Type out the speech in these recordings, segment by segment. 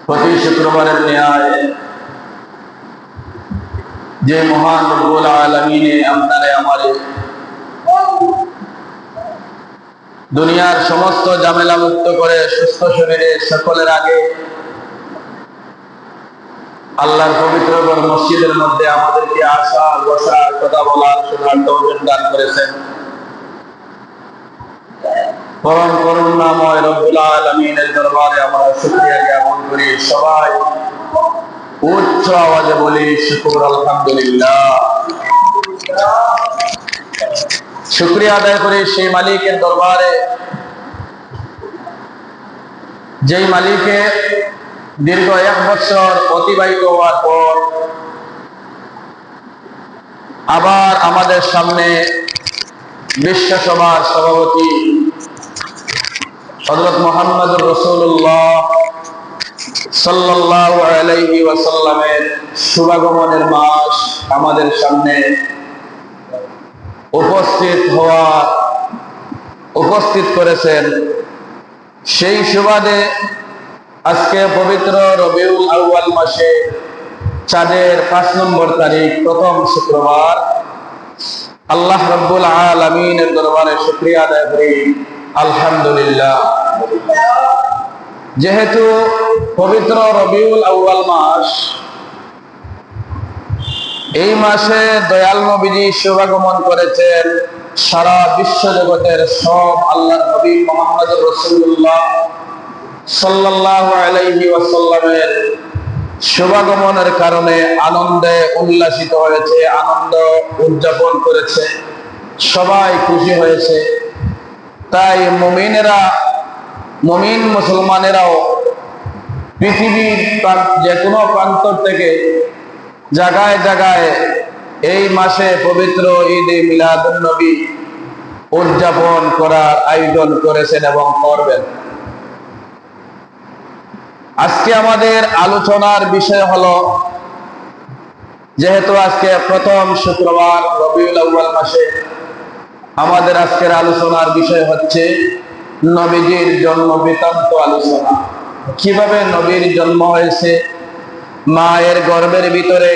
প্রতি শুক্রবারের ন্যায় যে মহান রব্বুল আলামিনে আপনারে আমারে দুনিয়ার সমস্ত ঝামেলা মুক্ত করে সুস্থ শরীরে সকলের আগে আল্লাহর পবিত্র মসজিদের মধ্যে আমাদেরকে আসা বসা কথা বলার শোনার তৌফিক দান করেছেন। পরম করুণাময় রব্বুল আলামিনের দরবারে আমরা শুকরিয়া জ্ঞাপন করি। সবাই উচ্চ আওয়াজে বলি শুকর আলহামদুলিল্লাহ। শুকরিয়া আদায় করি সেই মালিকের দরবারে, যেই মালিকে দীর্ঘ 1 বছর অতিবাহিত হওয়ার পর আবার আমাদের সামনে বিশ্বসভার সভাপতি হযরত মুহাম্মদুর রাসূলুল্লাহ সাল্লাল্লাহু আলাইহি ওয়াসাল্লামের শুভাগমনের মাস আমাদের সামনে উপস্থিত করেছেন। সেই সুবাদে আজকে পবিত্র রবিউল আউয়াল মাসে চাঁদের 5 নম্বর তারিখ, প্রথম শুক্রবার, আল্লাহ রাব্বুল আলামিনের দরবারে শুকরিয়া আদায় করি আলহামদুলিল্লাহ। যেহেতু পবিত্র রবিউল আউয়াল মাস, এই মাসে দয়াল নবীজি শুভাগমন করেছেন। সারা বিশ্ব জগতের সব আল্লাহর নবী মুহাম্মদুর রাসূলুল্লাহ সাল্লাল্লাহু আলাইহি ওয়াসাল্লামের শুভাগমনের কারণে আনন্দে উল্লাসিত হয়েছে, আনন্দ উদযাপন করেছে, সবাই খুশি হয়েছে। তাই মুমিন মুসলমানেরাও পৃথিবীর যে কোনো প্রান্ত থেকে জায়গায় জায়গায় এই মাসে পবিত্র ঈদে মিলাদুন নবী উদযাপন করার আয়োজন করেছেন এবং করবেন। আজকে আমাদের আলোচনার বিষয় হলো, যেহেতু আজকে প্রথম শুক্রবার রবিউল আউয়াল মাসে, আমাদের আজকের আলোচনার বিষয় হচ্ছে নবীজির জন্ম বৃত্তান্ত আলোচনা। কিভাবে নবীর জন্ম হয়েছে, মায়ের গর্ভের ভিতরে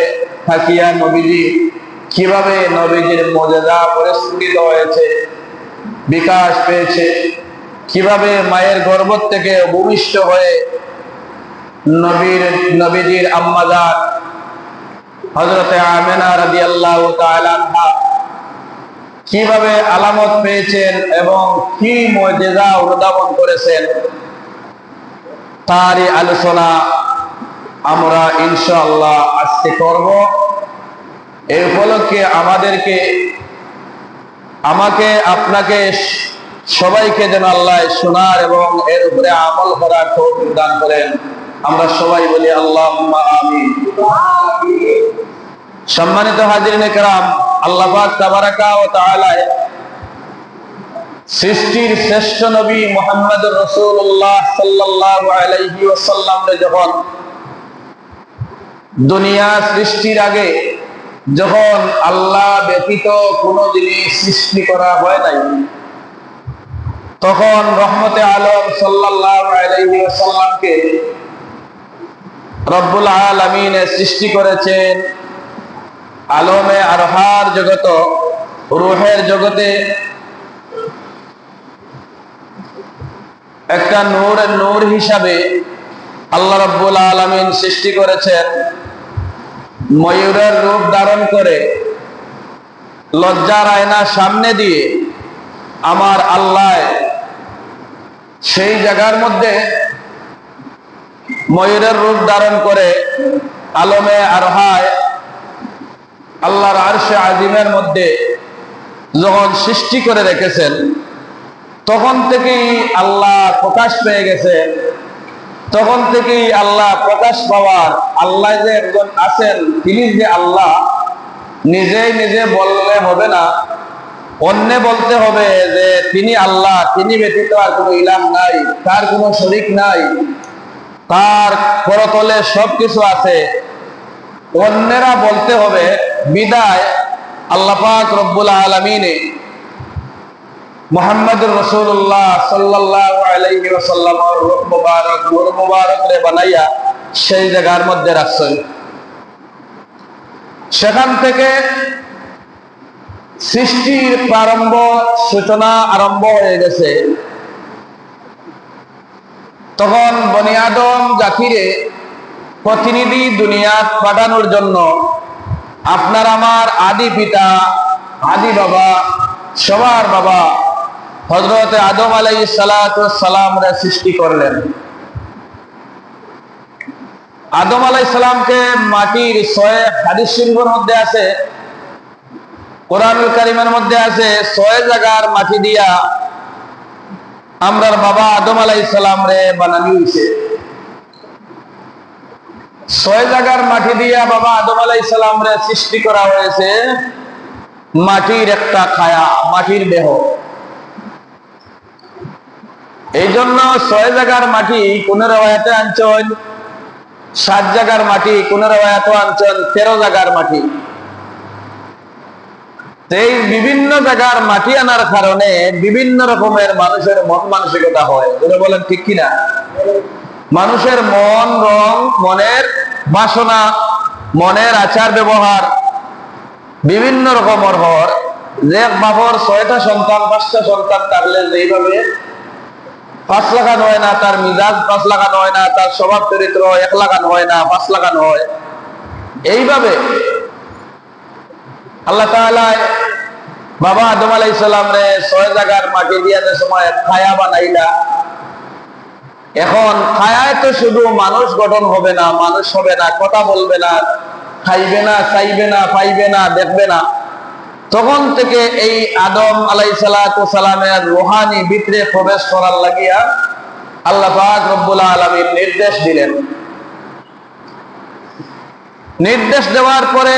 থাকিয়া নবীজি কিভাবে নবীজির মুজিজা পরিস্ফুটিত হয়েছে, বিকাশ পেয়েছে, কিভাবে মায়ের গর্ভ থেকে ভূমিষ্ঠ হয়ে নবীজির আম্মা জান হযরতে আমিনা রাদিয়াল্লাহু তাআলা আনহা কিভাবে আলামত পেয়েছেন এবং কি মুজিজা অনুধাবন করেছেন, তারই আলোচনা আমরা ইনশাআল্লাহ আজকে করব। এই উপলক্ষে আমাকে আপনাকে সবাইকে যেন আল্লাহ শোনার এবং এর উপরে আমল করার তৌফিক দান করেন। আমরা সবাই বলি আল্লাহুম্মা আমিন। সম্মানিত হাজিরিনে কেরাম, আল্লাহ পাক তাবারাকা ওয়া তাআলা সৃষ্টির শ্রেষ্ঠ নবী মুহাম্মদুর রাসূলুল্লাহ সাল্লাল্লাহু আলাইহি ওয়াসাল্লামকে যখন দুনিয়া সৃষ্টির আগে, যখন আল্লাহ ব্যতীত কোনো জিনিস সৃষ্টি করা হয় নাই, তখন রহমতে আলম সাল্লাল্লাহু আলাইহি ওয়াসাল্লামকে রব্বুল আলামিন সৃষ্টি করেছেন। আলমে আরহার জগত, রূহের জগতে একটা নূর হিসাবে আল্লাহ রাব্বুল আলামিন সৃষ্টি করেছেন। ময়ূরের রূপ ধারণ করে লজ্জার আয়না সামনে দিয়ে আমার আল্লাহ সেই জায়গার মধ্যে ময়ূরের রূপ ধারণ করে আলমে আরহায় আল্লাহর আরশে আজিমের মধ্যে যখন সৃষ্টি করে রেখেছেন, তখন থেকেই আল্লাহ প্রকাশ পেয়ে গেছে। তখন থেকেই আল্লাহ প্রকাশ পাওয়ার, আল্লাহ যে একজন আছেন, তিনি যে আল্লাহ, নিজে বললে হবে না, অন্য বলতে হবে যে তিনি আল্লাহ, তিনি ব্যতীত আর কোনো ইলাহ নাই, তার কোনো শরীক নাই, তার পরতলে সবকিছু আছে, অন্যেরা বলতে হবে। বিদায় আল্লাহ পাক রব্বুল আলামিন মুহাম্মদুর রাসূলুল্লাহ সাল্লাল্লাহু আলাইহি ওয়াসাল্লাম রূহ মুবারক রে বানাইয়া সেই জায়গার মধ্যে রাখছেন। সেখান থেকে সৃষ্টির প্রারম্ভ সূচনা আরম্ভ হয়ে গেছে। তখন বনি আদম জাতিরে প্রতিনিধি দুনিয়াত পাঠানোর জন্য আপনার আমার আদি পিতা, আদি বাবা, সবার বাবা হযরত আদম আলাইহিস সালাতু ওয়াস সালামরে সৃষ্টি করলেন। আদম আলাইহিস সালামকে মাটির 6 হাদিস শরীফের মধ্যে আছে, কোরআনুল কারীমের মধ্যে আছে 6 জায়গার মাটি দিয়া আমরার বাবা আদম আলাইহিস সালাম রে বানানো হইছে। 6 জায়গার মাটি দিয়া বাবা আদম আলাইহিস সালাম রে সৃষ্টি করা হয়েছে। মাটির একটা ছায়া, মাটির দেহ। এই জন্য 6 জায়গার মাটি কোন রওয়ায়াতে আনছেন 7 জায়গার মাটি, কোন রওয়ায়াতে আনছেন 13 জায়গার মাটি। এই বিভিন্ন জায়গার মাটি আনার কারণে বিভিন্ন রকমের মানুষের মন মানসিকতা হয়। যেটা বলেন ঠিক কিনা? মানুষের মন, রং, মনের বাসনা, মনের আচার ব্যবহার বিভিন্ন রকমের হয়। যে বাবার 6টা সন্তান, 5টা সন্তান থাকলে যেইভাবে 5 লাগান হয় না, তার মিজাজ 5 লাগান হয় না, তার স্বভাব চরিত্র 1 লাগান হয় না, 5 লাগান হয়। এইভাবে আল্লাহ তাআলা বাবা আদম আলাইহিস সালাম রে 6 জায়গার মাটি দিয়ে যে সময় ছায়া বানাইলা। এখন ছায়ায় তো শুধু মানুষ গঠন হবে না, মানুষ হবে না, কথা বলবে না, খাইবে না, চাইবে না, পাইবে না, দেখবে না। তখন থেকে এই আদম আলাইহিস সালাতু ওয়াস সালামের রূহানি ভিতরে প্রবেশ করার লাগিয়া আল্লাহ পাক রব্বুল আলামিন নির্দেশ দিলেন। নির্দেশ দেওয়ার পরে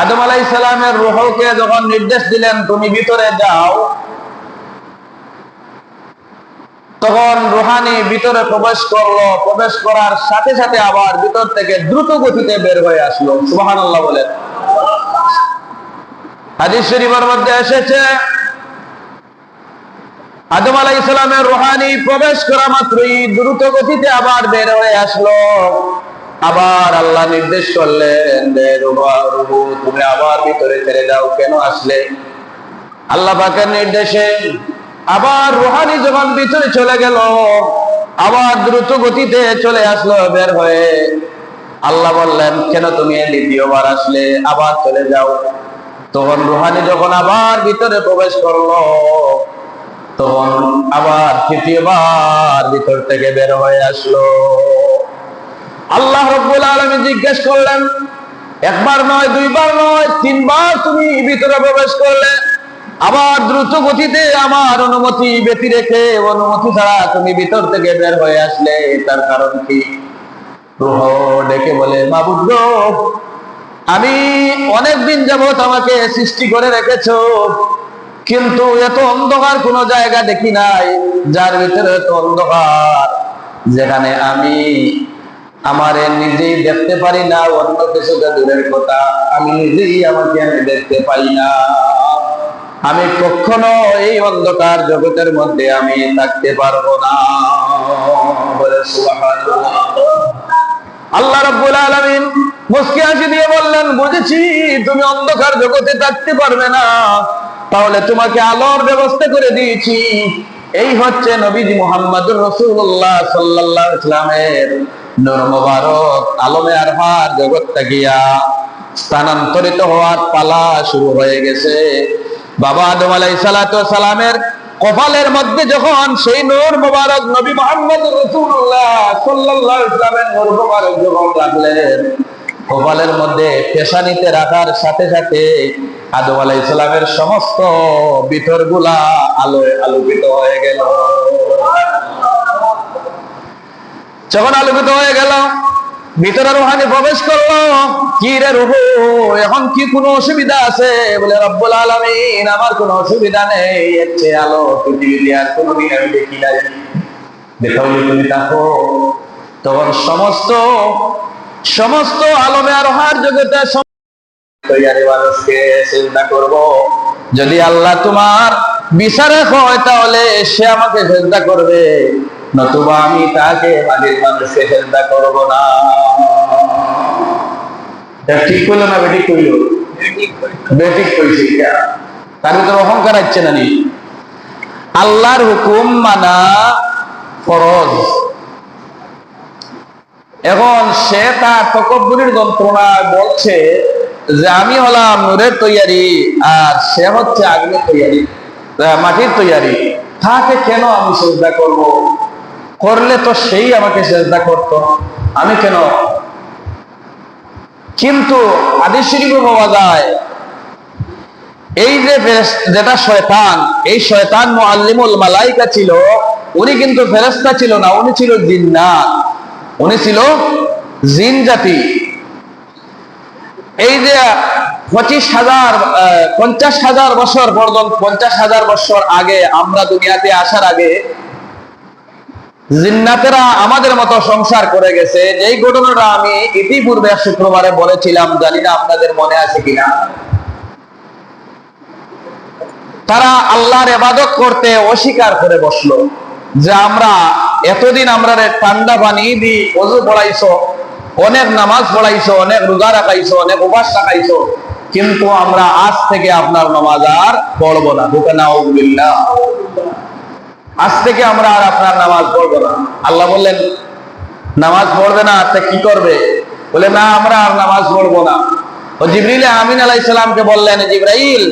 আদম আলাইহিস সালামের রূহকে যখন নির্দেশ দিলেন তুমি ভিতরে যাও, তখন রূহানি ভিতরে প্রবেশ করলো। প্রবেশ করার সাথে সাথে আবার ভিতর থেকে দ্রুত গতিতে বের হয়ে আসলো। সুবহানাল্লাহ বলেন। হাদিস শরীফের মধ্যে এসেছে আদম আলাইহিস সালামের রূহানি প্রবেশ করা মাত্রই দ্রুত গতিতে আবার বের হয়ে আসলো। আবার আল্লাহ নির্দেশ করলেন রূহু তুমি আবার ভিতরে ছেড়ে যাও। কেন আসলে? আল্লাহ পাকের নির্দেশে আবার রূহানি যখন ভিতরে চলে গেল, আবার দ্রুত গতিতে চলে আসলো বের হয়ে। আল্লাহ বললেন কেন তুমি দ্বিতীয়বার আসলে? আবার চলে যাও। তখন রূহানি যখন আবার ভিতরে প্রবেশ করলো, তখন আবার তৃতীয়বার ভিতর থেকে বের হয়ে আসলো। আল্লাহ রাব্বুল আলামিন জিজ্ঞেস করলেন একবার নয়, দুইবার নয়, 3 বার তুমি ভিতরে প্রবেশ করলে, আবার দ্রুত গতিতে আমার অনুমতি ব্যতি রেখে অনুমতি ছাড়া তুমি ভিতর থেকে বের হয়ে আসলে, তার কারণ কি? রূহ ডেকে বলে মাবুদ গো, আমি অনেকদিন যাবত আমাকে সৃষ্টি করে রেখেছো, কিন্তু এত অন্ধকার কোনো জায়গা দেখি নাই যার ভিতরে এত অন্ধকার, যেখানে আমি আমারে নিজেই দেখতে পারি না, অন্য কিছুটা দূরের কথা, আমি নিজেই আমাকে আমি দেখতে পাই না। আমি কখনো এই অন্ধকার জগতের মধ্যে আমি থাকতে পারবো না। বলে সুবহানাল্লাহ। আল্লাহ রাব্বুল আলামিন মুস্কি হাসি দিয়ে বললেন বুঝেছি তুমি অন্ধকার জগতে থাকতে পারবে না, তাহলে তোমাকে আলোর ব্যবস্থা করে দিয়েছি। এই হচ্ছে নবীজি মুহাম্মদুর রাসূলুল্লাহ সাল্লাল্লাহু আলাইহি ওয়াসাল্লামের নূর মুবারক আলমে আরফার জগৎটা গিয়া স্থানান্তরিত হওয়ার পালা শুরু হয়ে গেছে। বাবা আদম আলাইহিস সালাতু ওয়াস সালামের কপালের মধ্যে যখন সেই নূর মুবারক নবী মুহাম্মদুর রাসূলুল্লাহ সাল্লাল্লাহু আলাইহি ওয়াসাল্লামের নূর মুবারক যখন রাখলেন, কপালের মধ্যে পেশানিতে রাখার সাথে সাথে আদম আলাইহিস সালামের সমস্ত ভিতরগুলা আলোয় আলোকিত হয়ে গেল। যখন আলোকিত হয়ে গেল, ভিতরে রূহানি প্রবেশ করলো। কি রে রূহ, এখন কি কোনো অসুবিধা আছে? বলে রব্বুল আলামিন আমার কোনো অসুবিধা নেই, এর চেয়ে আলো পৃথিবীতে আর কোনোদিন আমি দেখি নাই, দেখাও তুমি থাকো। তখন সমস্ত আলমে আরফার জগতে মানুষকে চিন্তা করব, যদি আল্লাহ তোমার বিচারে হয় তাহলে সে আমাকে চিন্তা করবে, নতুবা আমি তাকে মাটির মানুষকে সেজদা করব না। ঠিক কইল না বেঠিক কইল? বেঠিক কইছে। তার ভিতরে অহংকার আছে না? আল্লাহর হুকুম মানা ফরজ। এখন সে তার তকব্বুরের যন্ত্রণা বলছে যে আমি হলাম নূরের তৈয়ারি আর সে হচ্ছে আগুনের তৈয়ারি, মাটির তৈয়ারি, তাকে কেন আমি সেজদা করব? করলে তো সেই আমাকে সেজদা করত, আমি কেন? কিন্তু হাদিস শরীফে পাওয়া যায় এই যে যেটা শয়তান, এই শয়তান মুআল্লিমুল মালাইকা ছিল, উনি কিন্তু ফেরেশতা ছিল না, উনি ছিল জিন্নাত, উনি ছিল জিন জাতি। এই যে 50,000 বছর পর্যন্ত, 50,000 বছর আগে আমরা দুনিয়াতে আসার আগে জিন্নাতেরা আমাদের মতো সংসার করে গেছে। যেই ঘটনাটা আমি ইতিপূর্বে শুক্রবারে বলেছিলাম, জানি না আপনাদের মনে আছে কিনা। তারা আল্লাহর ইবাদত করতে অস্বীকার করে বসলো যে আমরা এতদিন আমরা ঠান্ডা পানি দি ওযু পড়াইছো, অনেক নামাজ পড়াইছো, অনেক রোজা রাখাইছো, অনেক উপবাস রাখাইছো, কিন্তু আমরা আজ থেকে আপনার নামাজ আর পড়বো না। নাউযুবিল্লাহ, আজ থেকে আমরা আর আপনার নামাজ পড়বো না। আল্লাহ বললেন নামাজ পড়বে না, তা কি করবে? বলে না, আমরা আর নামাজ পড়বো না। ও জিবরিল আমিন আলাইহিস সালামকে বললেন, জিবরাইল,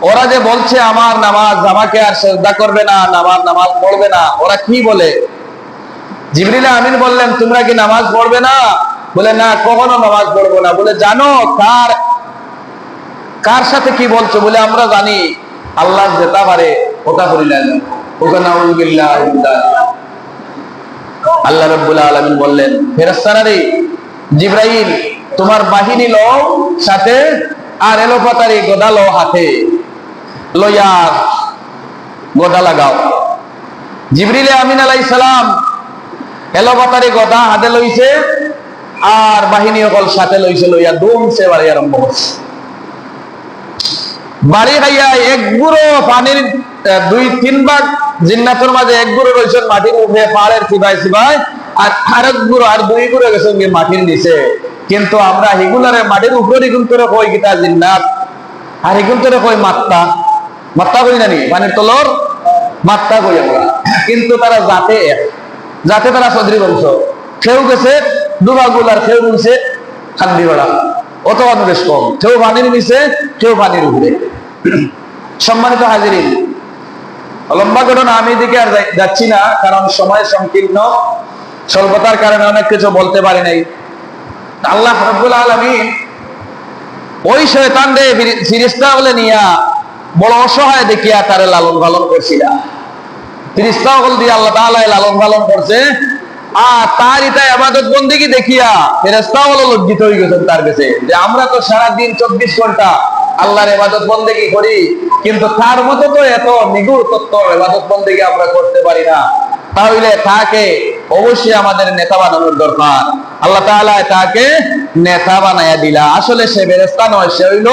ওরা যে বলছে আমার নামাজ, আমাকে আর সিজদা করবে না, নামাজ পড়বে না, ওরা কি বলে? জিবরিল আমিন বললেন, তোমরা কি নামাজ পড়বে না? বলে না, কখনো নামাজ পড়বো না। বলে জানো কার সাথে কি বলছো? বলে আমরা জানি, আল্লাহ যেটা পারে ওটা করিলেন। নাউযুবিল্লাহ। আল্লাহ রাব্বুল আলামিন বললেন, ফেরেশতারা রে, জিবরাইল তোমার বাহিনী লও সাথে, আর এলোপাতারি গদা লও হাতে, লইয়া গদা লাগাও। জিবরিল আমিন আলাইহিস সালাম এলোপাতারি গদা হাতে লইছে আর বাহিনী সকল সাথে লইছে, লইয়া দমছে বাড়ি আরম্ভ করছে। বাড়ি খাইয়া এক গুঁড়ো পানির 2-3 ভাগ জিন্নাতের মাঝে এক গুঁড়ো রয়েছেন মাটির উপরে, পাহাড়ের চিবায়, আর আরেক গুঁড়ো আর 2 গুঁড়ো গেছেন মাটির নিচে। কিন্তু আমরা হিগুলারে মাটির উপরে কিন্তু কই গীতা জিন্নাত, আর হিগুল তোরে কই মাত্তা কই নানি, পানির তলর মাত্তা কই আমরা। কিন্তু তারা যাতে তারা চৌধুরী বংশ, কেউ গেছে দুবাগুল আর কেউ বলছে খান্দি বেড়া, অত অনুবেশ কম, কেউ পানির নিচে, কেউ পানির উপরে। সম্মানিত হাজিরিন, লম্বা ঘটনা, আমি এদিকে আর যাচ্ছি না, কারণ সময় সংকীর্ণ, স্বল্পতার কারণে অনেক কিছু বলতে পারি নাই। আল্লাহ রাব্বুল আলামিন ওই শয়তানরে ফেরেশতা বলে নিয়া বড় অসহায় দেখিয়া তারে লালন পালন করছিল। ফেরেশতা বল দিয়ে আল্লাহ তাআলা লালন পালন করছে, আর তার এটা ইবাদত বন্দেগী দেখিয়া ফেরেশতা বল লজ্জিত হয়ে গেছেন তার কাছে, যে আমরা তো সারা দিন 24 ঘন্টা আল্লাহর ইবাদত বন্দেগী করি, কিন্তু তার মতো তো এত নিগুড় তত্ত্ব ইবাদত বন্দেগী আমরা করতে পারি না। তাহলে তাকে অবশ্যই আমাদের নেতা বানানোর দরকার। আল্লাহ তাআলা তাকে নেতা বানায়া দিলা। আসলে সে ফেরেশতা নয়, সে হইল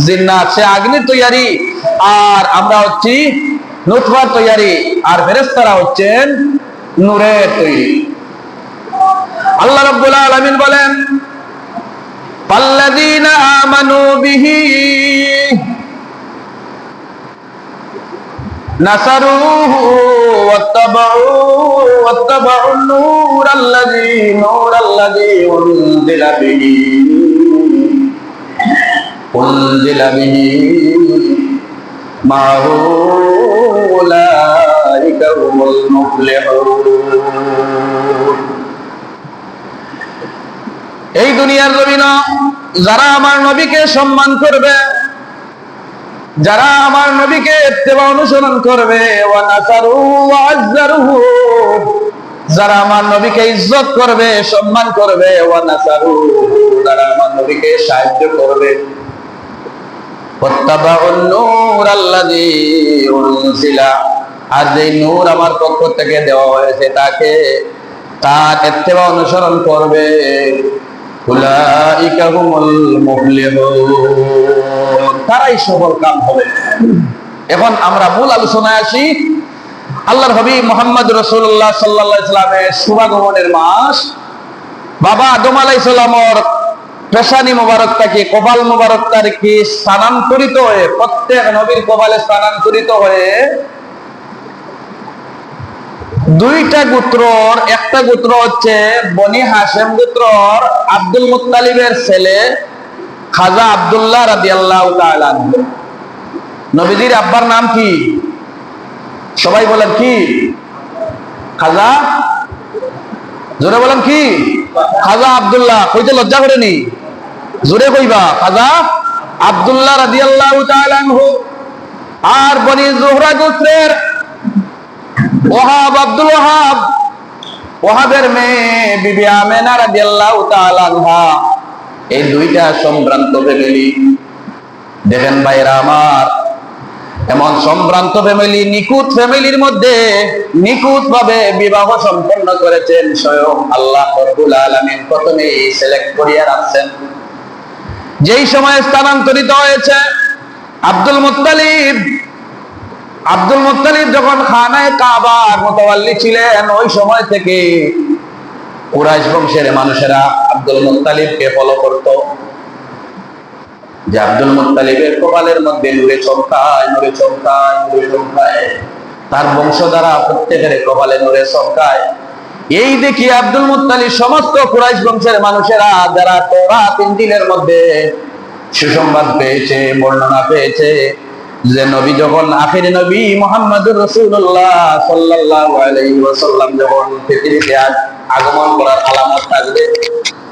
জিন্নাত, সে আগুনের তৈয়ারি, আর আমরা হচ্ছি নুতফার তৈয়ারি, আর ফেরেশতারা হচ্ছেন নূরের তৈরি। আল্লাহ রাব্বুল আলামিন বলেন, ফাল্লাযীনা আমানু বিহি নাসারুহু ওয়াত্তাবাউন নূরাল্লাযী উনজিলা বিহি মাহু উলাইকা হুমুল মুফলিহুন। এই দুনিয়ার জমিনে যারা আমার নবীকে সম্মান করবে, যারা আমার নবীকে ইত্তেবা অনুসরণ করবে, ওয়া নাসারুহু ওয়া আযযারুহু, যারা আমার নবীকে ইজ্জত করবে, সম্মান করবে, ওয়া নাসারুহু, যারা আমার নবীকে সাহায্য করবে, ওয়াত্তাবাউন নূরাল্লাযী উনজিলা, আর যে নূর আমার পক্ষ থেকে দেওয়া হয়েছে তাকে, তার ইত্তেবা অনুসরণ করবে, উলাইকা হুমুল মুফলিহুন, তারাই সফল কাম হবে। এখন আমরা মূল আলোচনায় আসি। আল্লাহর হাবিব মুহাম্মদ রাসূলুল্লাহ সাল্লাল্লাহু আলাইহি সাল্লামের শুভাগমনের মাস। বাবা আদম আলাইহিস সালামের পেশানি মুবারকটাকে, কপাল মুবারকটাকে স্থানান্তরিত হয়ে, প্রত্যেক নবীর কপালে স্থানান্তরিত হয়ে দুইটা গোত্রর, একটা গোত্র হচ্ছে বনি হাশেম গোত্রর আব্দুল মুত্তালিবের ছেলে খাজা আব্দুল্লাহ রাদিয়াল্লাহু তাআলা আনহু। নবীজির আব্বার নাম কি? সবাই বলেন কি? খাজা, জোরে বলেন কি? খাজা আব্দুল্লাহ। কইতে লজ্জা করেনি? জোরে কইবা, খাজা আব্দুল্লাহ রাদিয়াল্লাহু তাআলা আনহু। আর বনি জোহরা গোত্রের ওয়াহাব, আব্দুল ওয়াহাব, ওয়াহাবের মেয়ে বিবি আমেনা রাদিয়াল্লাহু তাআলা আনহা। এই দুইটা সম্ভ্রান্ত ফ্যামিলি। দেখেন ভাইরা আমার, এমন সম্ভ্রান্ত ফ্যামিলি, নিখুঁত ফ্যামিলির মধ্যে নিখুঁত ভাবে বিবাহ সম্পন্ন করেছেন স্বয়ং আল্লাহ রাব্বুল আলামিন। প্রথমেই সিলেক্ট করিয়া রাখছেন। যেই সময় স্থানান্তরিত হয়েছে আব্দুল মুত্তালিব, আব্দুল মুত্তালিব যখন খানায়ে কাবার মুতাওয়াল্লি ছিলেন, ওই সময় থেকে কুরাইশ বংশের মানুষেরা আব্দুল মুত্তালিবকে ফলো করত। যে আব্দুল মুত্তালিবের কপালের মধ্যে নূরে চমকায়, নূরে চমকায়, নূরে চমকায়, তার বংশধারা প্রত্যেকের কপালে নূরে চমকায়। এই দেখি আব্দুল মুত্তালিব সমস্ত কুরাইশ বংশের মানুষেরা যারা তাওরাত ইনজিলের মধ্যে সুসংবাদ পেয়েছে, বর্ণনা পেয়েছে যে নবী যখন, আখির নবী মুহাম্মদুর রাসূলুল্লাহ সাল্লাল্লাহু আলাইহি ওয়াসাল্লাম যখন পৃথিবীতে আগমন করার আলামত থাকবে,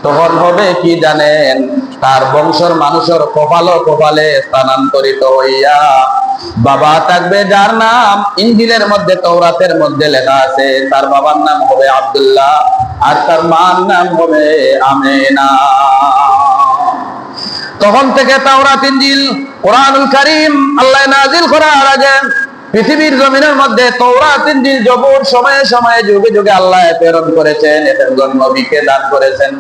তখন হবে কি জানেন? তার বংশের মানুষের কপালে কপালে স্থানান্তরিত হইয়া বাবা থাকবে যার নাম ইনজিলের মধ্যে, তাওরাতের মধ্যে লেখা আছে, তার বাবার নাম হবে আব্দুল্লাহ আর তার মার নাম হবে আমেনা। তখন থেকে তাওরাত, ইনজিল, কোরআনুল কারীম আল্লাহ নাযিল করার আগে পৃথিবীর জমিনের মধ্যে তাওরাত, ইনজিল, জবুর সময়ে সময়ে যুগে যুগে আল্লাহ প্রেরণ করেছেন। একজন নবীকে দান করেছেন,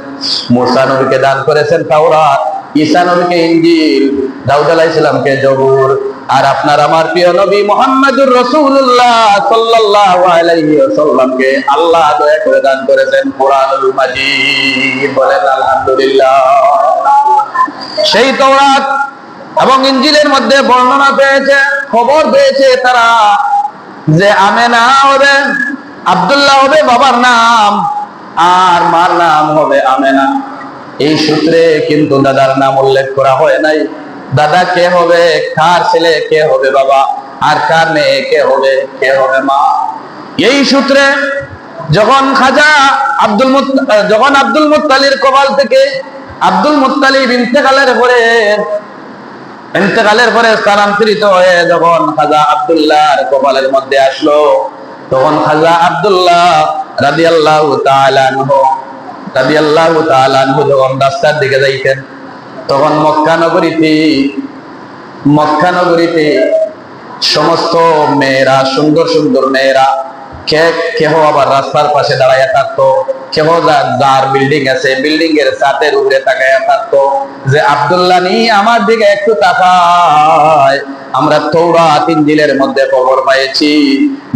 মুসা নবীকে দান করেছেন তাওরাত, ঈসা নবীকে ইনজিল, দাউদ আলাইহিস সালামকে জবুর, আর আপনার আমার প্রিয় নবী মুহাম্মদুর রাসূলুল্লাহ সাল্লাল্লাহু আলাইহি ওয়াসাল্লামকে আল্লাহ দয়া করে দান করেছেন কোরআনুল মাজিদ। বলেন আলহামদুলিল্লাহ। সেই তাওরাত এবং ইনজিলের মধ্যে বর্ণনা পেয়েছে, খবর পেয়েছে তারা যে আমেনা হবে, আব্দুল্লাহ হবে বাবার নাম, আর মার নাম হবে আমেনা। এই সূত্রে কিন্তু দাদার নাম উল্লেখ করা হয় নাই। দাদা কে হবে, কার ছেলে কে হবে বাবা, আর কার মেয়ে কে হবে মা। এই সূত্রে যখন খাজা আব্দুল মুত্তালিবের কপাল থেকে আব্দুল মুত্তালিব ইন্তেকালের পরে স্থানান্তরিত হয়ে যখন খাজা আব্দুল্লাহর কপালের মধ্যে আসলো, তখন খাজা আব্দুল্লাহ রাদিয়াল্লাহু তাআলা আনহু যখন রাস্তার দিকে যাইতেন, তখন মক্কা নগরীতে সমস্ত মেয়েরা, সুন্দর সুন্দর মেয়েরা, কেহ আবার রাস্তার পাশে দাঁড়াইয়া থাকতো, কেহ যার বিল্ডিং আছে বিল্ডিং এর ছাদের উপরে তাকাইয়া থাকতো যে আব্দুল্লাহ নি আমার দিকে একটু তাকায়। আমরা তাওরাত ইনজিলের মধ্যে খবর পাইছি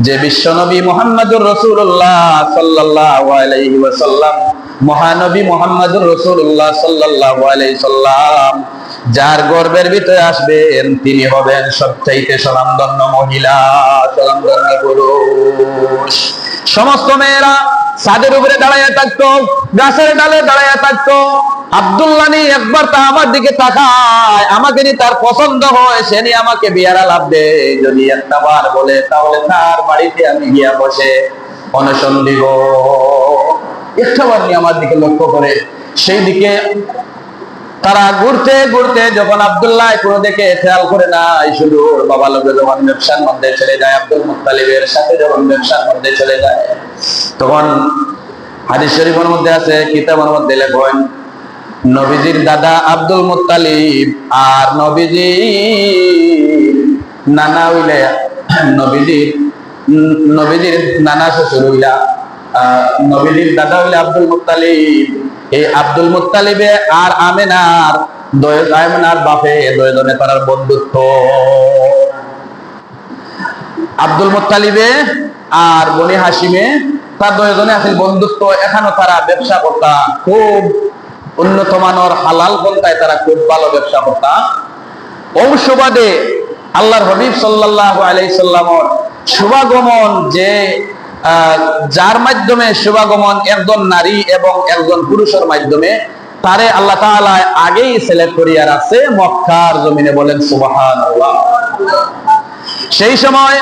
যে বিশ্বনবী মুহাম্মদুর রাসূলুল্লাহ সাল্লাল্লাহু আলাইহি ওয়াসাল্লাম, মহানবী মুহাম্মদুর রাসূলুল্লাহ সাল্লাল্লাহু আলাইহি সাল্লাম যার গর্ভের ভিতরে আসবেন তিনি হবেন সবচাইতে স্বনামধন্য মহিলা, স্বনামধন্য পুরুষ। সমস্ত মেয়েরা ছাদের উপরে দাঁড়াইয়া থাকতো, গাছের ডালে দাঁড়াইয়া থাকতো। আব্দুল্লাহ নি একবার তা আমার দিকে তাকায়, আমাকে নি তার পছন্দ হয়, সে নি আমাকে বিয়ার লাভ দেয়। যদি একটা বার বলে তাহলে তার বাড়িতে আমি গিয়া বসে অনশন দিব। একটা বার নি আমার দিকে লক্ষ্য করে সেই দিকে তারা ঘুরতে ঘুরতে যখন আব্দুল্লাহ কোনো দিকে খেয়াল করে না, শুধু বাবা লোকে যখন ব্যবসার মধ্যে চলে যায়, আব্দুল মুত্তালিবের সাথে যখন ব্যবসার মধ্যে চলে যায়, তখন হাদিস শরীফের মধ্যে আছে, কিতাবের মধ্যে লেখেন নবীজির দাদা আব্দুল মুত্তালিব আর নবীজির নানা হইলে নবীজির নানা শ্বশুর হইলা নবীজির দাদা হইলে আব্দুল মুত্তালিব। এই আব্দুল মুত্তালিবে আর আমেনার বাপে দুইজনে তার বন্ধুত্ব। আব্দুল মুত্তালিবে আর বনি হাসিমে তার দুইজনে আছে বন্ধুত্ব, এখানে তারা ব্যবসা করতা খুব উন্নত মানের হালাল পন্থায়, তারা খুব ভালো ব্যবসা করতা। ওই সুবাদে আল্লাহর হাবিব সাল্লাল্লাহু আলাইহি সাল্লামের শুভাগমন, যে যার মাধ্যমে শুভাগমন একজন নারী এবং একজন পুরুষের মাধ্যমে, তারে আল্লাহ তাআলা আগেই সিলেক্ট করিয়া রাখছে মক্কার জমিনে। বলেন সুবহানাল্লাহ। সেই সময়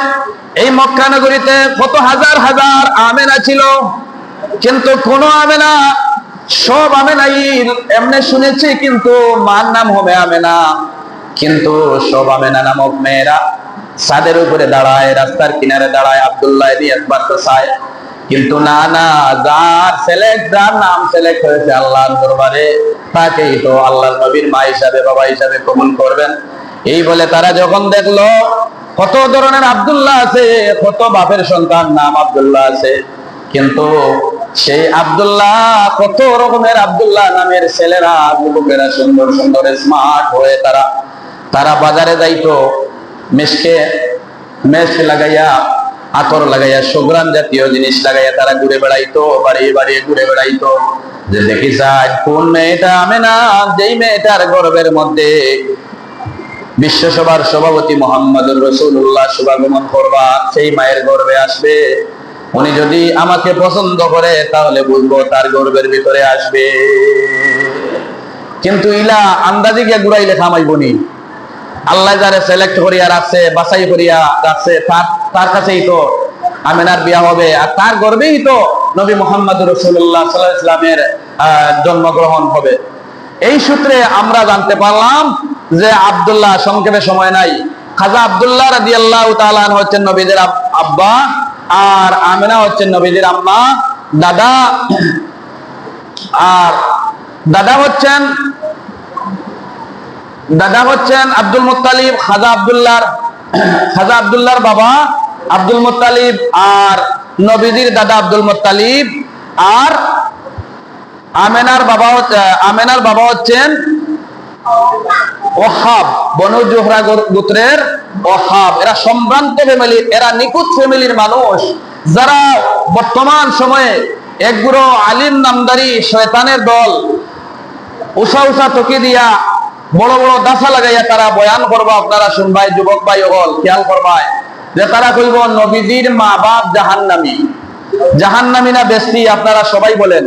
এই মক্কা নগরীতে কত হাজার হাজার আমেনা ছিল, কিন্তু কোন আমেনা, সব আমেনাই এমনি শুনেছি, কিন্তু মার নাম হবে আমেনা, কিন্তু সব আমেনা নামক মেয়েরা ছাদের উপরে দাঁড়ায়, রাস্তার কিনারে দাঁড়ায়, আব্দুল্লাহ একবার তো চায়, কিন্তু না না, যার নাম সিলেক্ট হয়েছে আল্লাহর দরবারে, তাকেই তো আল্লাহর নবীর মা হিসাবে, বাবা হিসাবে কবুল করবেন। এই বলে তারা যখন দেখলো কত ধরনের আব্দুল্লাহ আছে, কত বাপের সন্তান নাম আব্দুল্লাহ আছে, কিন্তু সেই আব্দুল্লাহ, কত রকমের আব্দুল্লাহ নামের ছেলেরা, যুবকেরা সুন্দর সুন্দর স্মার্ট হয়ে তারা বাজারে যাইতো, মেশক লাগাইয়া, আতর লাগাইয়া, সুগ্রাম জাতীয় জিনিস লাগাইয়া তারা ঘুরে বেড়াইতো, বাড়িয়ে বাড়িয়ে ঘুরে বেড়াইতো, যে দেখি যায় কোন মেয়েটা আমেনা, যেই মেয়েটার গর্ভের মধ্যে বিশ্বসভার সভাপতি মুহাম্মদুর রাসূলুল্লাহ শুভাগমন করবা, সেই মায়ের গর্ভে আসবে। উনি যদি আমাকে পছন্দ করে তাহলে বুঝবো তার গর্ভের ভিতরে আসবে। কিন্তু ইলা আন্দাজি গিয়ে ঘুরাইলে খামাইবনি। আল্লাহ যারে সিলেক্ট করিয়া রাখছে, বাছাই করিয়া রাখছে, তার কাছেই তো আমেনার বিয়া হবে, আর তার গর্ভেই তো নবী মুহাম্মদুর রাসূলুল্লাহ সাল্লাল্লাহু আলাইহি ওয়াসাল্লামের জন্মগ্রহণ হবে। এই সূত্রে আমরা জানতে পারলাম যে আব্দুল্লাহ, সংক্ষেপে সময় নাই, খাজা আব্দুল্লাহ রাদিয়াল্লাহু তাআলা আনহু হচ্ছেন নবীদের আব্বা, আর আমেনা হচ্ছেন নবীদের আম্মা। দাদা হচ্ছেন আব্দুল মুত্তালিব, খাজা আব্দুল্লাহর বাবা আব্দুল মুত্তালিব, আর নবীদের দাদা আব্দুল মুত্তালিব, আর আমেনার বাবা হচ্ছেন ওহাব, বনু জোহরা গোত্রের ওহাব। এরা সম্ভ্রান্ত ফ্যামিলি, এরা নিখুঁত ফ্যামিলির মানুষ, যারা বর্তমান সময়ে একগুলো আলিম নামদারি শয়তানের দল উষা টকি দিয়া, বড় বড় দাসা লাগাইয়া তারা বয়ান করবা, আপনারা শুনবাই, যুবক ভাই হল খেয়াল করবাই, যে তারা কইব নবীজির মা বাপ জাহান্নামী না বেস্তি? আপনারা সবাই বলেন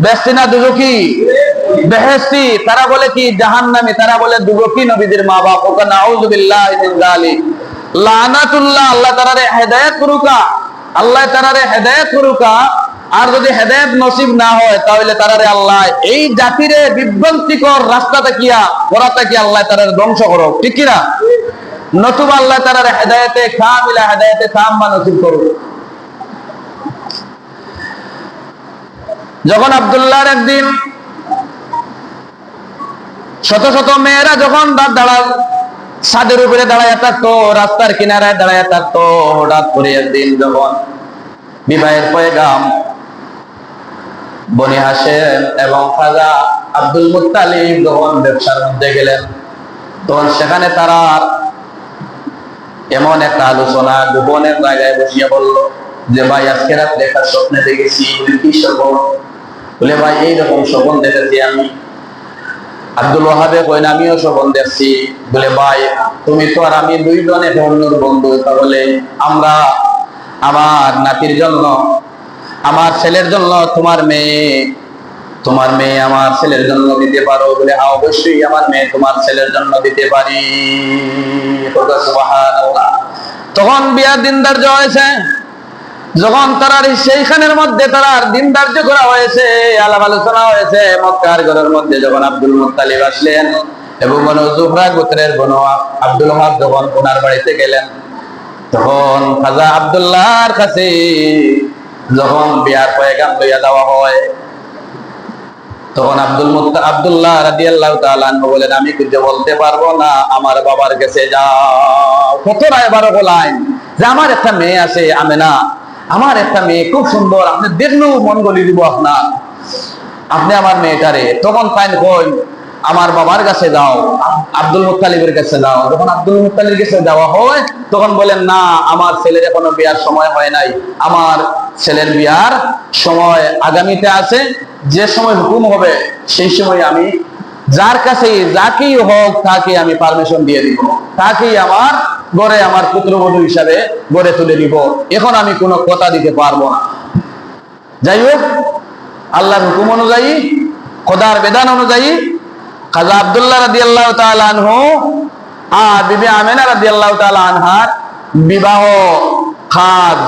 বেস্তি না দুজকি? বেহেস্তি। তারা বলে কি জাহান্নামী, তারা বলে দুজকি নবীজির মা বাপ। ওয়া নাউযু বিল্লাহি মিন যালিক, লানাতুল্লাহ। আল্লাহ তাআলারে হেদায়েত করুকা, আর যদি হেদায়েত নসিব না হয় তাহলে তারারে আল্লাহ এই জাতিরে বিভ্রান্তিকর রাস্তাটা কিয়া ওরাটা কি আল্লাহ তারারে ধ্বংস করুক, ঠিক কি না? নতুবা আল্লাহ তাআলারে হেদায়েতে কামিলা, হেদায়েতে তাম্মা নসিব করুক। যখন আব্দুল্লাহর একদিন শত শত মেয়েরা যখন ছাদের উপরে দাঁড়ায় থাকতো, রাস্তার কিনারায় দাঁড়ায় থাকতো, হঠাৎ করে একদিন যখন বিবাহের পয়গাম বনি হাশেম এবং খাজা আব্দুল মুত্তালিব যখন ব্যবসার মধ্যে গেলেন, তখন সেখানে তারা এমন একটা আলোচনা গোপনের জায়গায় বসিয়ে বলল যে ভাই আজকে রাতে একটা স্বপ্নে দেখেছি। কি স্বপ্ন? বলে ভাই এইরকম স্বপ্ন দেখেছি আমি। আব্দুল ওয়াহাবে কইন আমিও স্বপ্ন দেখছি। বলে ভাই তুমি তো আর আমি দুইজনে অন্যর বন্ধু, তাহলে আমরা আমার নাতির জন্য, আমার ছেলের জন্য তোমার মেয়ে আমার ছেলের জন্য দিতে পারো? বলে হ্যাঁ অবশ্যই, আমার মেয়ে তোমার ছেলের জন্য দিতে পারি। সুবহানাল্লাহ। তখন বিয়ার দিনদার্য হয়েছে, যখন তারা সেইখানের মধ্যে তার দিনদার্য করা হয়েছে, আলাপ আলোচনা হয়েছে, মক্কার ঘরের মধ্যে যখন আব্দুল মুত্তালিব আসলেন এবং বনু জোহরা গোত্রের বনু আব্দুল ওয়াহাব যখন ওনার বাড়িতে গেলেন, তখন খাজা আব্দুল্লাহর কাছে যখন বিয়ার পয়গাম লইয়া দেওয়া হয়, তখন আব্দুল্লাহ রাদিয়াল্লাহু তাআলা আনহু বলেন আমি কিছু বলতে পারবো না, আমার বাবার কাছে যাও। কত রায় বারো বলাইন যে আমার একটা মেয়ে আছে আমেনা, আমার একটা মেয়ে খুব সুন্দর, আপনি দেখলেও মন গলি দিব আপনার, আপনি আমার মেয়েটারে। তখন তাই কই আমার বাবার কাছে দাও, আব্দুল মুত্তালিবের কাছে দাও। যখন আব্দুল মুত্তালিবের কাছে দেওয়া হয় তখন বলেন, না, আমার ছেলের এখনো বিয়ার সময় হয় নাই, আমার ছেলের বিয়ার সময় আগামীতে আছে, যে সময় হুকুম হবে সেই সময় আমি যার কাছে যাকেই হোক তাকে আমি পারমিশন দিয়ে দিব, তাকেই আমার ঘরে আমার পুত্রবধূ হিসাবে গড়ে তুলে দিব, এখন আমি কোনো কথা দিতে পারবো না। যাই হোক, আল্লাহর হুকুম অনুযায়ী, খোদার বিধান অনুযায়ী খাজা আব্দুল্লাহ রাদিয়াল্লাহু তাআলা আনহু আর বিবি আমেনা রাদিয়াল্লাহু তাআলা আনহার বিবাহ কাজ,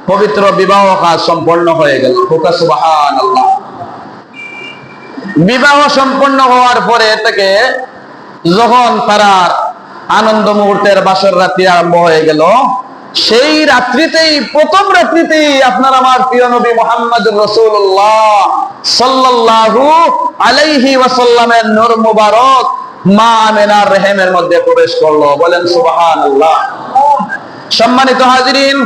পবিত্র বিবাহ কাজ সম্পন্ন হয়ে গেল। সুবহানাল্লাহ। বিবাহ সম্পন্ন হওয়ার পরে থেকে যখন তারা আনন্দ মুহূর্তের বাসর রাত্রি আরম্ভ হয়ে গেল, সেই রাত্রিতেই, প্রথম রাত্রিতেই আপনার আমার প্রিয় নবী মুহাম্মদুর রাসূলুল্লাহ সাল্লাল্লাহু আলাইহি ওয়াসাল্লামের নূর মুবারক মা আমেনার রহমের মধ্যে প্রবেশ করলো। বলেন সুবহানাল্লাহ। সম্মানিত হাজিরিন,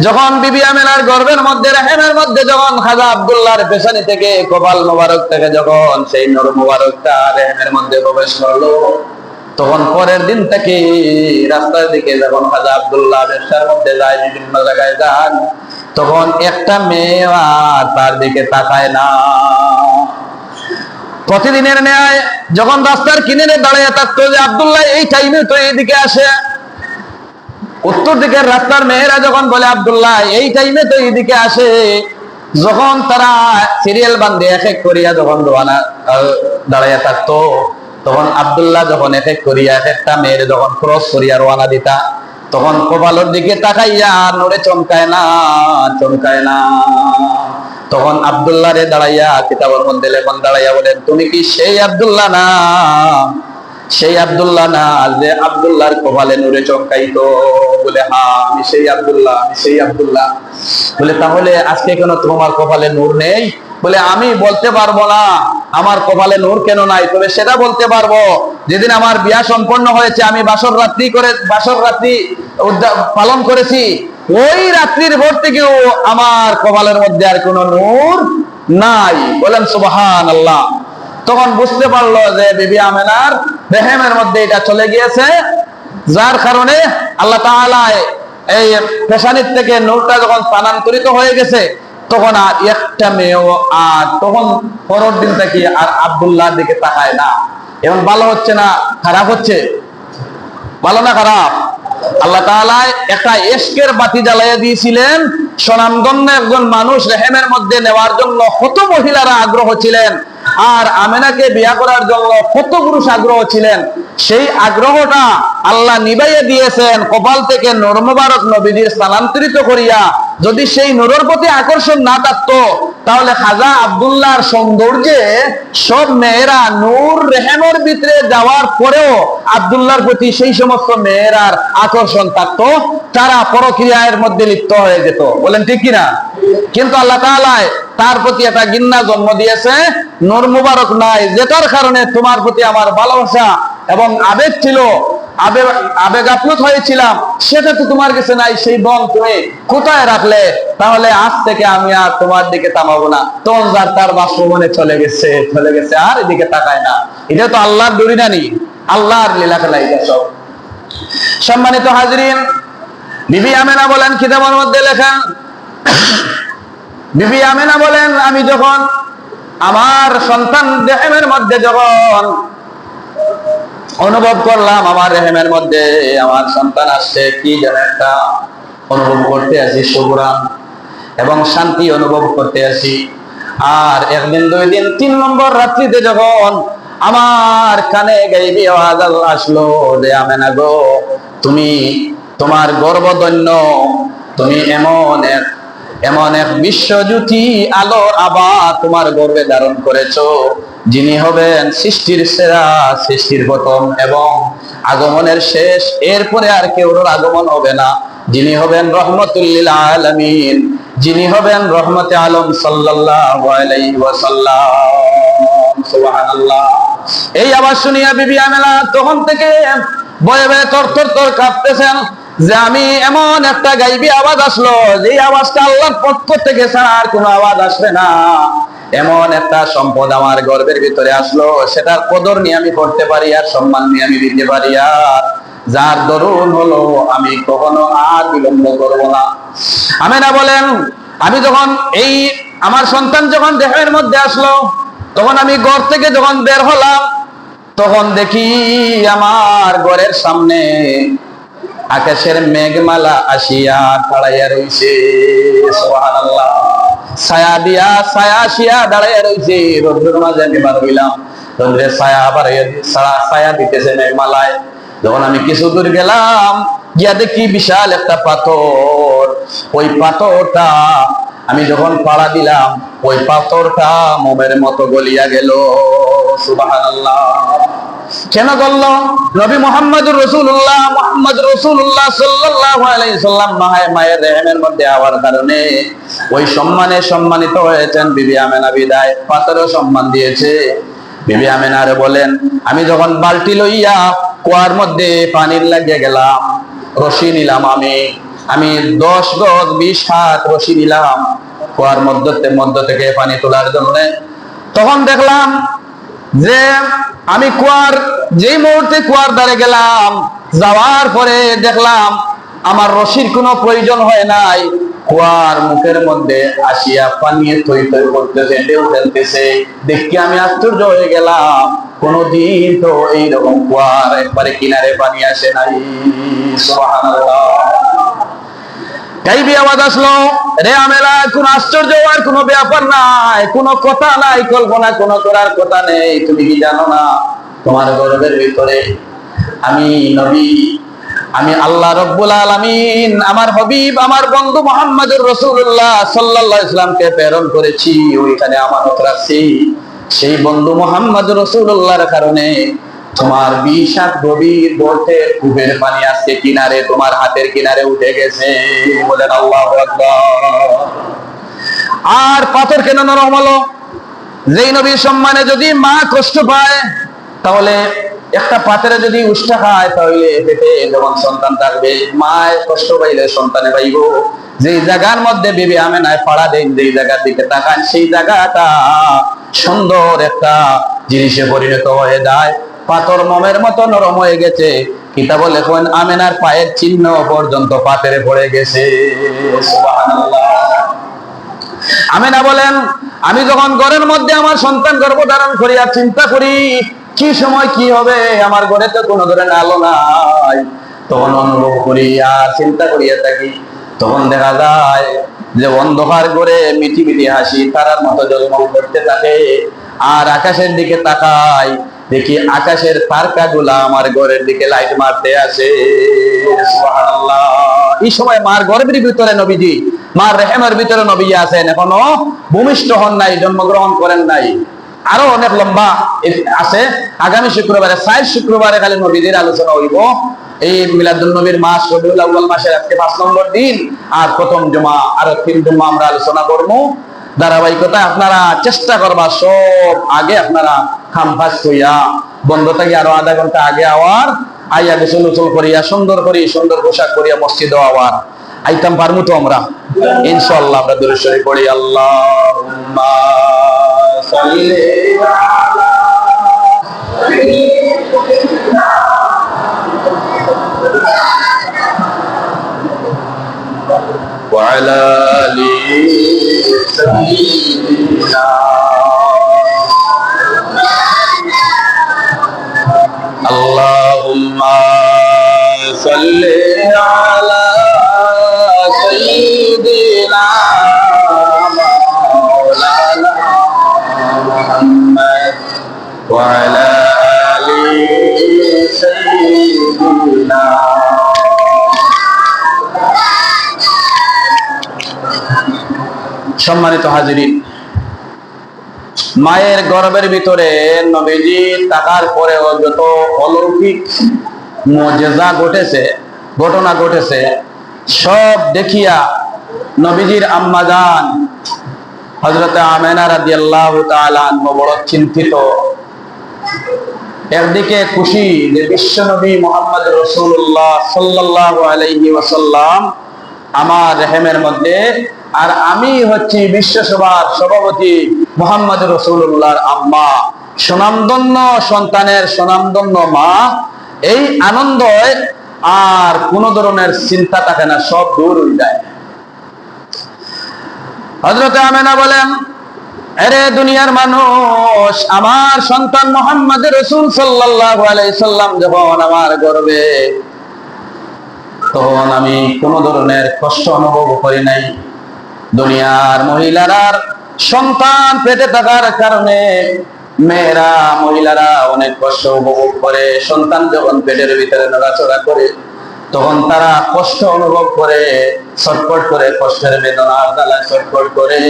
যখন বিবি আমেনার গর্ভের মধ্যে, রহমের মধ্যে যখন খাজা আব্দুল্লাহর পেছানি থেকে, কপাল মোবারক থেকে যখন সেই নূর মুবারকটা রহমের মধ্যে প্রবেশ করলো, তখন পরের দিন থেকে রাস্তার দিকে যখন খাজা আব্দুল্লাহ ব্যবসার মধ্যে যায়, বিভিন্ন জায়গায় যান, তখন একটা মেয়ে আর তার দিকে তাকায় না। প্রতিদিনের ন্যায় যখন রাস্তার কিনারে দাঁড়িয়ে থাকতো যে আব্দুল্লাহ এই টাইমে তো এইদিকে আসে, উত্তর দিকের রাস্তার মেয়েরা যখন বলে আব্দুল্লাহ এই টাইমে তো এইদিকে আসে, যখন তারা সিরিয়াল বান্ধে এক এক করিয়া যখন দাঁড়াইয়া থাকতো, তখন আব্দুল্লাহ যখন এক এক করিয়া এক একটা মেয়ের যখন ক্রস করিয়া রওনা দিতা, তখন কপালের দিকে তাকাইয়া নড়ে চমকায় না, চমকায় না। তখন আব্দুল্লাহ রে দাঁড়াইয়া কিতাবের মধ্যে লেখন দাঁড়াইয়া বলেন, তুমি কি সেই আব্দুল্লাহ না? সেই আব্দুল্লাহ না যে আব্দুল্লাহর কপালে নূরে চমকাইতো? বলে, হ্যাঁ, আমি সেই আব্দুল্লাহ, আমি সেই আব্দুল্লাহ। বলে, তাহলে আজকে কেন তোমার কপালে নূর নেই? বলে, আমি বলতে পারবো না আমার কপালে নূর কেন নাই, তবে সেটা বলতে পারবো যেদিন আমার বিয়া সম্পন্ন হয়েছে, আমি বাসর রাত্রি পালন করেছি, ওই রাত্রির ভোর থেকেও আমার কপালের মধ্যে আর কোনো নূর নাই। বলেন সুবহানাল্লাহ। তখন বুঝতে পারলো যে বিবি আমেনার রহমের মধ্যে এটা চলে গিয়েছে, যার কারণে আল্লাহ তাআলা এই পেশানির থেকে নূরটা যখন স্থানান্তরিত হয়ে গেছে, তখন আর একটা মেয়েও আর তখন পরের দিন থেকে আর আব্দুল্লাহর দিকে তাকায় না। এবং ভালো হচ্ছে না খারাপ হচ্ছে? ভালো না খারাপ? আল্লাহ তাআলা একটা ইশকের বাতি জ্বালাইয়া দিয়েছিলেন, স্বনামধন্য একজন মানুষ রহমের মধ্যে নেওয়ার জন্য কত মহিলারা আগ্রহ ছিলেন, আর আমেনাকে বিয়া করার জন্য কত পুরুষ আগ্রহ ছিলেন। সেই আগ্রহটা আল্লাহ নিবাইয়া দিয়েছেন কপাল থেকে নূর মুবারক নবীজির স্থানান্তরিত করিয়া। যদি সেই নূরের প্রতি আকর্ষণ না থাকতো, তাহলে খাজা আব্দুল্লাহর সৌন্দর্যে সব মেয়েরা নূর রহমের ভিতরে যাওয়ার পরেও আব্দুল্লাহর প্রতি সেই সমস্ত মেয়েরার আকর্ষণ থাকতো, তারা পরক্রিয়ার মধ্যে লিপ্ত হয়ে যেত। বলেন ঠিক কিনা? কিন্তু আল্লাহ তাআলা তার প্রতি একটা ঘৃণা জন্ম দিয়েছে, নূর মুবারক নাই, যেটার কারণে তোমার প্রতি আমার ভালোবাসা এবং আবেগ ছিল, আবেগ আপ্লুত হয়েছিলাম, সেটা তো তোমার কাছে নাই। সেই বল তুমি কোথায় রাখলে? তাহলে আজ থেকে আমি আর তোমার দিকে তামাবো না। তখন যার তার বাসভবনে চলে গেছে, আর এদিকে তাকায় না। এটা তো আল্লাহর দরিদানি, আল্লাহর লীলা খেলা এটা সব। সম্মানিত হাজরিন, বিবি আমেনা বলেন, কিতাবের মধ্যে লেখা, বিবি আমেনা বলেন, আমি যখন আমার সন্তান রহমের মধ্যে যখন অনুভব করলাম আমার রহমের মধ্যে আমার সন্তান আসছে, কি যেন একটা অনুভব করতে আছি, সুবরান এবং শান্তি অনুভব করতে আছি। আর একদিন, দুই দিন, 3 নম্বর রাত্রিতে যখন আমার কানে গাইবি আওয়াজ আসলো যে আমেনা গো, তুমি তোমার গর্ভধন্য, তুমি এমন এক বিশ্বজ্যোতি আলোর আভা তোমার গর্ভে ধারণ করেছো, যিনি হবেন সৃষ্টির সেরা, সৃষ্টির প্রথম এবং আগমনের শেষ, এরপরে আর কেউ আগমন হবে না, যিনি হবেন রহমতুল লিল আলামিন, যিনি হবেন রহমতে আলম সাল্লাল্লাহু আলাইহি ওয়াসাল্লাম। সুবহানাল্লাহ। এই আওয়াজ শুনিয়া বিবি আমেনা তখন থেকে ভয়ে ভয়ে তর কাঁপতেছেন যে আমি এমন একটা গাইবি আওয়াজ আসলো, যে আওয়াজটা আল্লাহর পক্ষ থেকে ছাড়া আর কোনো আওয়াজ আসবে না। এমন একটা সম্পদ আমার গর্বের ভিতরে আসলো, সেটার কদর নিয়ে আমি করতে পারি আর সম্মান নিয়ে আমি দিতে পারি, আর যার দরুন হলো আমি কখনো আর বিলম্ব করব না। আমেনা বলেন, আমি যখন এই আমার সন্তান যখন দেহের মধ্যে আসলো, তখন আমি ঘর থেকে যখন বের হলাম, তখন দেখি আমার ঘরের সামনে আকাশের মেঘমালা আসিয়া দাঁড়াইয়া রইছে। সুবহানাল্লাহ। ছায়া দিয়া ছায়া আসিয়া দাঁড়াইয়া রইছে। রোদ্রের মাঝে আমি বার হইলাম, রোদ্রের ছায়া আবার ছায়া দিতেছে মেঘমালায়। যখন আমি কিছু দূর গেলাম, গিয়া দেখি বিশাল একটা পাথর। ওই পাথরটা আমি যখন পাড়া দিলাম, ওই পাথরটা মোমের মতো গলিয়া গেল। সুবহানাল্লাহ। কেন গেল? নবী মুহাম্মদুর রাসূলুল্লাহ সাল্লাল্লাহু আলাইহি সাল্লাম মায়ের রেহেমের মধ্যে আওয়ার কারণে ওই সম্মানে সম্মানিত হয়েছেন। বিবি আমেনা বিদায় পাথরও সম্মান দিয়েছে। বিবি আমেনারে বলেন, আমি যখন বালতি লইয়া কুয়ার মধ্যে পানির লাগিয়ে গেলাম, রশি নিলাম, আমি 10 গজ 20 হাত রশি নিলাম কুয়ার মধ্য থেকে পানি তোলার জন্য। তখন দেখলাম যে আমি যেই মুহূর্তে কুয়ার ধারে গেলাম, যাওয়ার পরে দেখলাম আমার রশির কোনো প্রয়োজন হয় নাই। কুয়ার মুখের মধ্যে আসিয়া পানি থই থই করতেছে, ঢেউ ফেলতেছে। দেখি আমি আশ্চর্য হয়ে গেলাম, কোনদিন তো এইরকম কুয়ার একবারে কিনারে পানি আসে নাই। সুবহানাল্লাহ। গাইবি আওয়াজ আসলো, রে আমেনা, কোন আশ্চর্য হওয়ার কোনো ব্যাপার নাই, কোনো কথা নাই, কল্পনা কোনো করার কথা নেই। তুমি কি জানো না, তোমার গর্বের ভিতরে আমি নবী, আমি আল্লাহ রব্বুল আলামিন আমার হাবিব আমার বন্ধু মুহাম্মদুর রাসূলুল্লাহ সাল্লাল্লাহু আলাইহি ওয়াসাল্লামকে প্রেরণ করেছি, ওইখানে আমানত রাখছি। সেই বন্ধু মুহাম্মদুর রাসূলুল্লাহর কারণে তোমার 20 হাত গভীর গর্তের কূপের পানি আজকে কিনারে, তোমার হাতের কিনারে উঠে গেছে। বলেন আল্লাহু আকবার। আর পাথর কেন নরম হলো? যেই নবীর সম্মানে যদি মা কষ্ট পায়, তাহলে একটা পাথরে যদি উষ্টা খায়, তাহলে পেটে যখন সন্তান থাকবে, মায়ের কষ্ট পাইলে সন্তানে পাইব। যেই জায়গার মধ্যে বিবি আমেনায় পাড়া দেন, যেই জায়গার দিকে তাকান, সেই জায়গাটা সুন্দর একটা জিনিসে পরিণত হয়ে যায়। পাথর মোমের মতো নরম হয়ে গেছে। কিতাব লেখন আমেনার পায়ের চিহ্ন পর্যন্ত পাথরে পড়ে গেছে। সুবহানাল্লাহ। আমেনা বলেন, আমি যখন ঘরের মধ্যে আমার সন্তান গর্ভধারণ করিয়া চিন্তা করি কি সময় কি হবে, আমার ঘরে তো কোনো ধরনের আলো নাই, তখন অনুভব করি আর চিন্তা করিয়া থাকি। তখন দেখা যায় যে অন্ধকার ঘরে মিটি মিটি হাসি তারার মতো জলমল করতে থাকে। আর আকাশের দিকে তাকাই, দেখি আকাশের তারকাগুলা আমার ঘরের দিকে লাইট মারতে আসে। সুবহানাল্লাহ। এই সময় মার গর্ভের ভিতরে নবীজি, মার রেহেমের ভিতরে নবী আছেন, এখনো ভূমিষ্ঠ হন নাই, জন্মগ্রহণ করেন নাই। আরো অনেক লম্বা আছে। আগামী শুক্রবারে 4 শুক্রবারে খালি নবীদের আলোচনা হইব। এই মিলাদুন নবীর মাস রবিউল আউয়াল মাসের আজকে 5 নম্বর দিন, আর প্রথম জুমা আরো 3 জুমা আমরা আলোচনা করব। ধারাবাহিকতা আপনারা চেষ্টা করবা সব আগে আপনারা খামফাস হইয়া বন্ধ থাকি আরো আধা ঘন্টা আগে আওয়ার আইয়া গোসল উসল করিয়া সুন্দর পোশাক করিয়া মসজিদে আওয়ার আইতাম পারমু তো আমরা ইনশাআল্লাহ। আমরা দুরূদ শরীফ পড়ি। আল্লাহুম্মা সাল্লি আলা সাইয়্যিদিনা ওয়া আলা আলি সাইয়্যিদিনা আল্লাহুম্মা সাল্লি আলা সাইয়্যিদিনা মাওলানা মুহাম্মদ ওয়া আলা আলি সাইয়্যিদিনা। সম্মানিত হাজিরিন, মায়ের গর্ভের ভিতরে নবীজি থাকার পরেও যত অলৌকিক মুজিজা ঘটনা ঘটেছে সব দেখিয়া নবীজির আম্মা জান হযরত আমেনা রাদিয়াল্লাহু তাআলা বড় চিন্তিত। একদিকে খুশি যে বিশ্ব নবী মুহাম্মদ রাসূলুল্লাহ সাল্লাল্লাহু আলাইহি ওয়াসাল্লাম আমার রেহেমের মধ্যে আর আমি হচ্ছি বিশ্বসভার সভাপতি মুহাম্মদ রাসূলুল্লাহর আম্মা, সুনামধন্য সন্তানের সুনামধন্য মা। এই আনন্দে আর কোন ধরনের চিন্তা থাকে না, সব দূর হয়ে যায়। হযরত আমেনা বলেন, আরে দুনিয়ার মানুষ, আমার সন্তান মুহাম্মদ রাসূল সাল্লাল্লাহু আলাইহি সাল্লাম যখন আমার গর্ভে, তখন আমি কোন ধরনের কষ্ট অনুভব করি নাই। দুনিয়ার মহিলারা সন্তান পেটে থাকার কারণে মেয়েরা মহিলারা অনেক কষ্ট উপভোগ করে। সন্তান যখন পেটের ভিতরে নড়াচড়া করে তখন তারা কষ্ট অনুভব করে, ছটফট করে, কষ্টের বেদনার জ্বালায় ছটফট করে,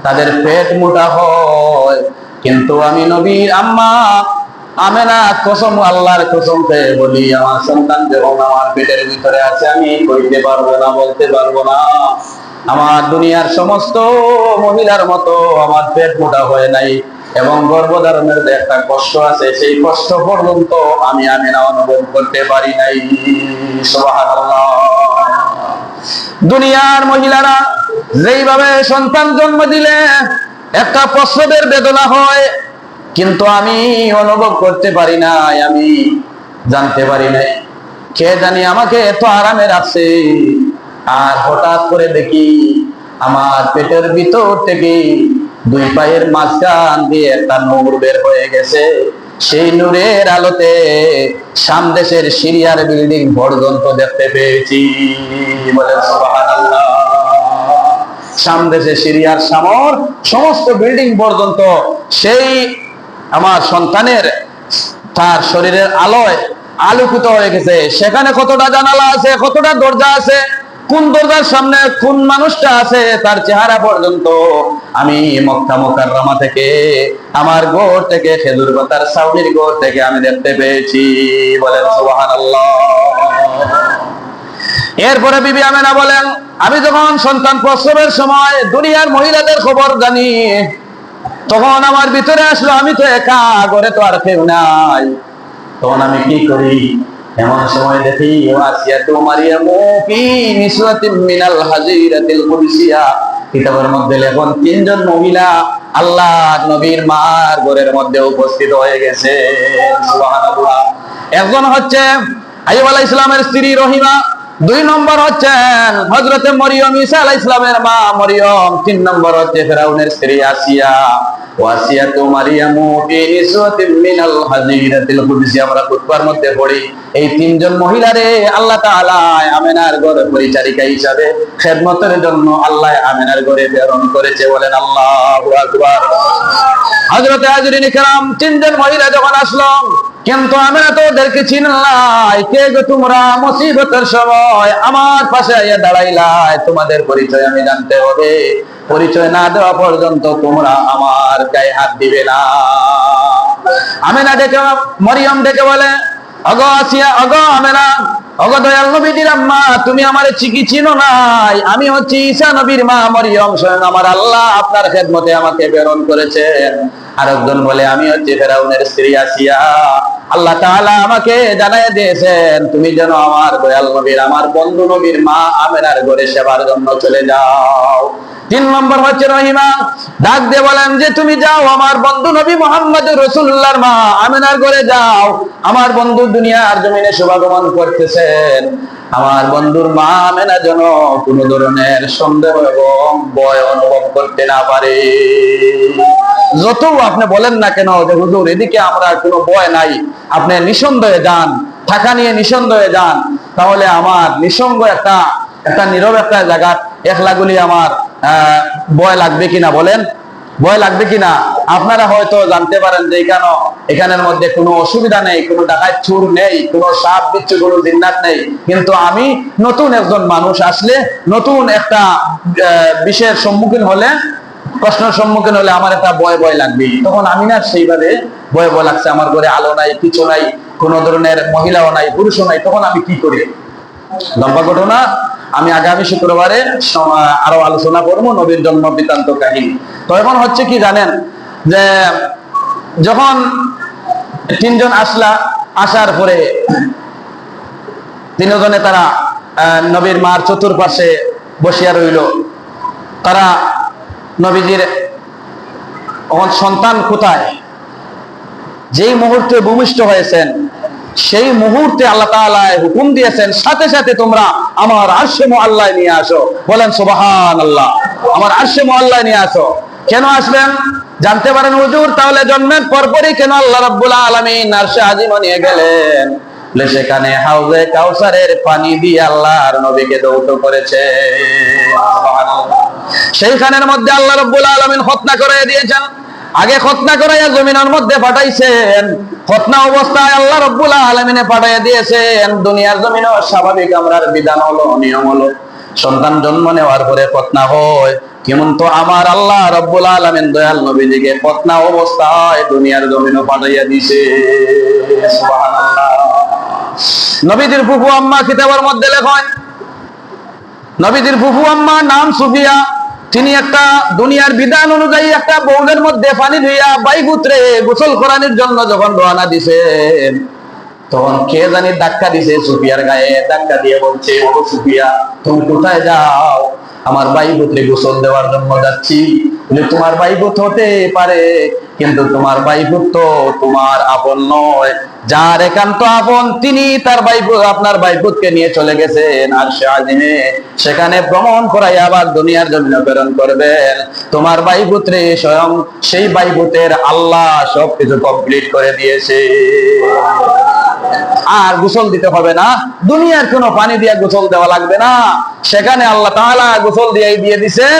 তাদের পেট মোটা হয়। কিন্তু আমি নবীর আম্মা আমেনা কসম, আল্লাহর কসম খেয়ে বলি, আমার সন্তান যখন আমার পেটের ভিতরে আছে আমি কইতে পারবো না, বলতে পারবো না আমার দুনিয়ার সমস্ত মহিলার মতো আমার পেট মোটা হয় নাই, এবং গর্ভধারণের যে একটা কষ্ট আছে সেই কষ্ট পর্যন্ত আমি আমেনা অনুভব করতে পারি নাই। সুবহানাল্লাহ। দুনিয়ার মহিলারা যেইভাবে সন্তান জন্ম দিলে একটা প্রসবের বেদনা হয়, কিন্তু আমি অনুভব করতে পারি নাই, আমি জানতে পারি নাই। কে জানি আমাকে এত আরামে রাখছে, আর হঠাৎ করে দেখি আমার পেটের ভিতর থেকে দুই পায়ের মাঝখান দিয়ে একটা নূর বের হয়ে গেছে। সেই নূরের আলোতে সামদেশের সিরিয়ার বিল্ডিং পর্যন্ত দেখতে পেয়েছি। বলেন সুবহানাল্লাহ। সামদেশে সিরিয়ার সমস্ত বিল্ডিং পর্যন্ত সেই আমার সন্তানের তার শরীরের আলোয় আলোকিত হয়ে গেছে। সেখানে কতটা জানালা আছে, কতটা দরজা আছে, কোন দরজার সামনে কোন মানুষটা আছে তার চেহারা পর্যন্ত আমি মক্কা মুকাররমা থেকে, আমার গোর থেকে, খেজুর পাতার ছাউনির গোর থেকে আমি দেখতে পেয়েছি। বলেন সুবহানাল্লাহ। এরপরে বিবি আমেনা বলেন, আমি যখন সন্তান প্রসবের সময় দুনিয়ার মহিলাদের খবর জানি, তখন আমার ভিতরে আসলো আমি তো একা, ঘরে তো আর কেউ নাই। তখন আমি কি করি, এমন সময় দেখি ওয়াসিয়াতু মারিয়ামু ফি নিসওয়াতিন মিনাল হাজিরাতিল কুদসিয়া, কিতাবের মধ্যে লেখন তিনজন মহিলা আল্লাহ নবীর মার ঘরের মধ্যে উপস্থিত হয়ে গেছে। সুবহানাল্লাহ। একজন হচ্ছে আইয়ুব আলাইহিস সালামের স্ত্রী রহিমা, দুই নম্বর হচ্ছেন হযরতে মরিয়ম ঈসা আলাইহিস সালামের মা মরিয়ম, তিন নম্বর হচ্ছে ফেরাউনের স্ত্রী আসিয়া। ওয়াসিয়াতু মারিয়ামু ফি নিসওয়াতিন মিনাল হাজিরাতিল কুদসি, আমরা খুতবার মধ্যে পড়ি এই তিনজন মহিলারে আল্লাহ তাআলা আমেনার ঘরে পরিচারিকা হিসাবে খেদমতের জন্য আল্লাহ আমেনার ঘরে প্রেরণ করেছে। বলেন আল্লাহু আকবার। হযরতে হাজরিন کرام, তিনজন মহিলা যখন আসলো, কিন্তু আমেনা তো ওদেরকে চিনেন নাই। কে গো তোমরা, মুসিবতের সময় আমার পাশে আইয়া দাঁড়াইলাই, তোমাদের পরিচয় আমি জানতে হবে, পরিচয় না দেওয়া পর্যন্ত তোমরা আমার গায়ে হাত দিবে না। আমেনা ডেকে, মরিয়ম ডেকে বলে, ওগো আসিয়া, ওগো আমেনা, ওগো দয়াল নবীর আম্মা, তুমি আমারে চিনো নাই? আমি হচ্ছি ঈসা নবীর মা মরিয়ম, স্বয়ং আমার আল্লাহ আপনার খেদমতে আমাকে প্রেরণ করেছেন। আরেকজন বলে, আমি হচ্ছি ফেরাউনের স্ত্রী আসিয়া, আল্লাহ তাআলা আমাকে জানাই দিয়েছেন তুমি যেন আমার দয়াল নবীর, আমার বন্ধু নবীর মা আমেনার ঘরে সেবার জন্য চলে যাও। তিন নম্বর হচ্ছে রহিমা, ডাক দিয়ে বলেন যে তুমি যাও, আমার বন্ধু নবী মুহাম্মদ রাসূলুল্লাহর মা আমেনার ঘরে যাও। আমার বন্ধু দুনিয়ার জমিনে শুভাগমন করতেছেন, আমার বন্ধুর মা আমেনা যেন কোন ধরনের সন্দেহ এবং ভয় অনুভব করতে না পারে। যত আপনি বলেন না কেন যে হুজুর এদিকে আমরা কোনো ভয় নাই, আপনি নিঃসন্দেহে যান, থাকা নিয়ে নিঃসন্দেহে যান, তাহলে আমার নিঃসঙ্গ একটা নীরব একটা জায়গা একলাগুলি আমার ভয় লাগবে কিনা, বলেন ভয় লাগবে কিনা? আপনারা হয়তো জানতে পারেন যে এখানের মধ্যে কোনো অসুবিধা নেই, কোনো ডাকাত চোর নেই, কোনো সাপ বিচ্ছু, কোনো জিন্নাত নেই, কিন্তু আমি নতুন একজন মানুষ আসলে, নতুন একটা বিষয়ের সম্মুখীন হলে, প্রশ্নের সম্মুখীন হলে আমার একটা ভয় লাগবে। তখন আমি না সেইভাবে ভয় লাগছে, আমার ঘরে আলো নাই, কিছু নাই, কোন ধরনের মহিলাও নাই, পুরুষও নাই, তখন আমি কি করি? লম্বা ঘটনা, আমি আগামী শুক্রবারে আরো আলোচনা করবো নবীর জন্ম বৃত্তান্ত কাহিনী। তো এখন হচ্ছে কি জানেন, যে যখন তিনজন আসার পরে তিনজনে তারা নবীর মার চতুর্পাশে বসিয়া রইল। তারা নবীজির সন্তান কোথায়, যেই মুহূর্তে ভূমিষ্ঠ হয়েছেন সেই মুহূর্তে আল্লাহ তাআলা হুকুম দিয়েছেন, সাথে সাথে তোমরা আমার আরশে মুআল্লায় নিয়ে আসো। বলেন সুবহানাল্লাহ। আমার আরশে মুআল্লায় নিয়ে আসো। কেন আসবেন জানতে পারেন হুজুর? তাহলে জন্মের পরপরই কেন আল্লাহ রাব্বুল আলামিন আরশে আজিম নিয়ে গেলেন? সেখানে হাউজে কাউসারের পানি দিয়ে আল্লাহর নবীকে দৌত করেছে। সেইখানের মধ্যে আল্লাহ রাব্বুল আলামিন খতনা করে দিয়েছেন। আগে খতনা করাইয়া জমিনের মধ্যে পাঠাইছেন। খতনা অবস্থায় আল্লাহ রাব্বুল আলামিনে পাঠাইয়া দিয়েছেন। দুনিয়ার জমিনও স্বাভাবিক আমরার বিধান হলো, নিয়ম হলো, সন্তান জন্ম নেওয়ার পরে খতনা হয়। কিন্তু আমার আল্লাহ রাব্বুল আলামিন দয়াল নবীজিকে খতনা অবস্থায় দুনিয়ার জমিনও পাঠাইয়া দিয়েছে। সুবহানাল্লাহ। নবীজির ফুফু আম্মা কিতাবের মধ্যে লেখেন, নবীজির ফুফু আম্মা নাম সুফিয়া। তিনি একটা দুনিয়ার বিধান অনুযায়ী একটা বউলের মধ্যে পানি ধুইয়া বাইপুত্রে গোসল করানোর জন্য যখন রওনা দিছেন, তখন কে জানি ধাক্কা দিছে সুফিয়ার গায়ে। ধাক্কা দিয়ে বলছে, ও সুফিয়া, তুমি কোথায় যাও? আমার বাইপুত্রে গোসল দেওয়ার জন্য যাচ্ছি। তোমার বাইপুত হতে পারে, কিন্তু তোমার বাইপুত তো তোমার আপন নয়। যার একান্ত আপন তিনি তার বাইপুত, আপনার বাইপুতকে নিয়ে চলে গেছেন আরশে আজিমে, সেখানে ভ্রমণ করাই আবার দুনিয়ার জমিনে প্রেরণ করবেন। তোমার বাইপুত্রে স্বয়ং সেই বাইপুতের আল্লাহ সবকিছু কমপ্লিট করে দিয়েছে। আর গোসল দিতে হবে না, দুনিয়ার কোনো পানি দিয়ে গোসল দেওয়া লাগবে না। সেখানে আল্লাহ তাআলা গোসল দিয়ে দিয়েছেন।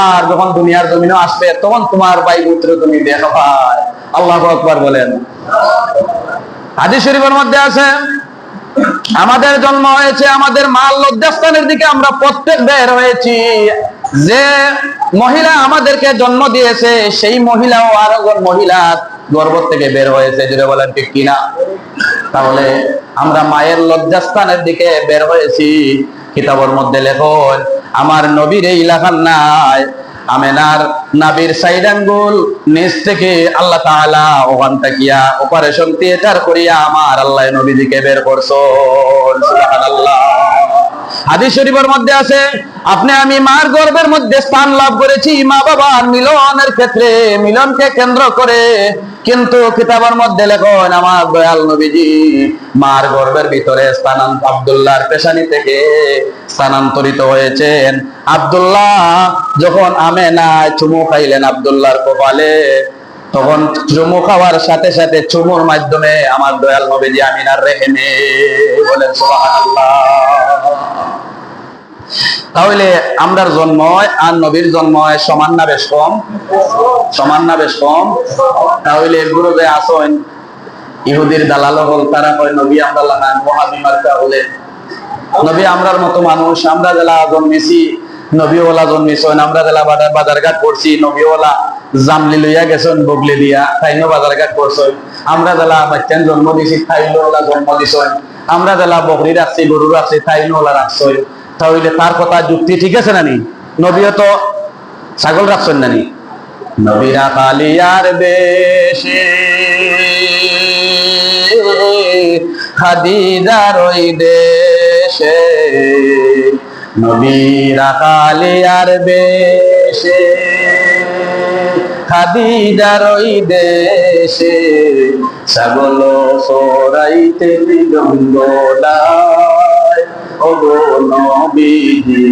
আর যখন দুনিয়ার জমিনে আসবে তখন তোমার বাইপুত্র তুমি দেখো ভাই। আল্লাহু আকবার বলেন। হাদিস শরীফের মধ্যে আছে, আমাদের জন্ম হয়েছে আমাদের মা লজ্জাস্থানের দিকে আমরা প্রত্যেক বের হয়েছি। যে মহিলা আমাদেরকে জন্ম দিয়েছে সেই মহিলাও আরো মহিলা গর্ভ থেকে বের হয়েছে। যেটা বলেন ঠিক কিনা? তাহলে আমরা মায়ের লজ্জাস্থানের দিকে বের হয়েছি। কিতাবের মধ্যে লেখন, আমার নবীর এই লেখার নাই, আমেনার নাবির সাইড আঙ্গুল নিচ থেকে আল্লাহ তাআলা ওখান তাকিয়া অপারেশন থিয়েটার করিয়া আমার আল্লাহ নবীজিকে বের করছেন। সুবহানাল্লাহ। হাদিস শরীফের মধ্যে আছে, আপনি আমি মার গর্ভের মধ্যে স্থান লাভ করেছি মা বাবার মিলনের ক্ষেত্রে, মিলনকে কেন্দ্র করে। কিন্তু কিতাবের মধ্যে লেখন, আমার দয়াল নবীজি মার গর্ভের ভিতরে আব্দুল্লাহর পেশানি থেকে স্থানান্তরিত হয়েছেন। আব্দুল্লাহ যখন আমেনা চুমু খাইলেন আব্দুল্লাহর কপালে, তখন চুমু খাওয়ার সাথে সাথে চুমুর মাধ্যমে আমার দয়াল নবীজি আমিনার রেহেমে। বলেন সুবহানাল্লাহ। তাহলে আমরার জন্ম আর নবীর জন্ম সমান না বেশ কম? সমান না বেশ কম? তাহলে এগুলো যে আসেন ইহুদির দালাল হল, তারা কয় নবী আমরা লাগান ওয়াহাবি মার্কা হলে। নবী আমরার মতো মানুষ, আমরা যারা জন্মেছি নবীওয়ালা জন্মেছেন, আমরা যারা বাজারঘাট করছি নবীওয়ালা জামলি লইয়া গেছেন বগলে দিয়া, তাইনো বাজারঘাট করছেন। আমরা যারা বাচ্চান জন্ম দিছি তাইনোওয়ালা জন্ম দিছেন। আমরা যারা বকরি রাখছি গরু রাখছি তাইনোওয়ালা রাখছেন। তাহলে তার কথা যুক্তি ঠিক আছে নানি? নবীও তো ছাগল রাখছেন নানি? নবীরা কালিয়ার বেশে খাদিজার ওই দেশে, নবীরা কালিয়ার বেশে খাদিজার ওই দেশে, ছাগল চরাইতে মৃগঙ্গলায়। ওগো নবীজি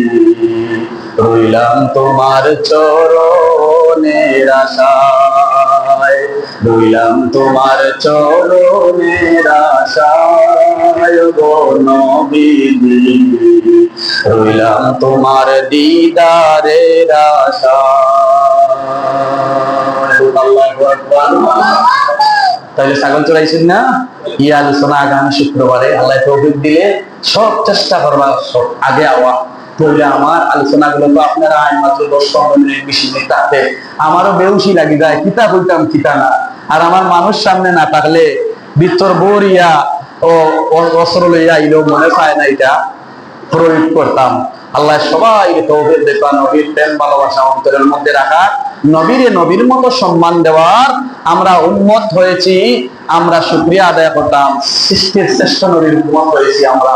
রইলাম তোমার চরণের আশায়, রইলাম তোমার চরণের আশায়। ওগো নবীজি রইলাম তোমার দিদারের আশায়। আল্লাহু আকবার। তাহলে ছাগল চড়াইছেন না? এই আলোচনা আগামী শুক্রবারে আল্লাহ তৌফিক দিলে সব চেষ্টা করবা সব আগে আওয়া। তাহলে আমার আলোচনাগুলো তো আপনারা মাত্র 10-15 মিনিট বেশি নিতে, আমারও বেউসি লাগি যায়, কিতা বলতাম কিতা না। আর আমার মানুষ সামনে না থাকলে ভিতর বরিয়া ও অস্ত্র লইয়া আইলেও মনে চায় না এটা প্রয়োগ করতাম। আল্লাহ সবাই তৌফিক দেবা, নবীর প্রেম ভালোবাসা অন্তরের মধ্যে রাখা, নবীরে নবীর মতো সম্মান দেওয়ার আমরা উম্মত হয়েছি। আমরা শুকরিয়া আদায় করতাম, সৃষ্টির শ্রেষ্ঠ নবীর উম্মত হয়েছি আমরা।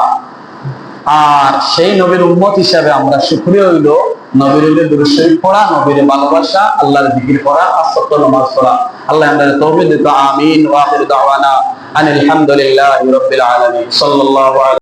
আর সেই নবীর উম্মত হিসাবে আমরা শুকরিয়া হইল নবীর উপরে দুরূদ শরীফ পড়া, নবীর ভালোবাসা, আল্লাহর জিকির করা, পাঁচ ওয়াক্ত নামাজ পড়া। আল্লাহ আমাদের তৌফিক দিতে। আমিন। ওয়া আখিরু দাওয়ানা আনিল হামদুলিল্লাহি রাব্বিল আলামিন। সাল্লাল্লাহু আলাইহি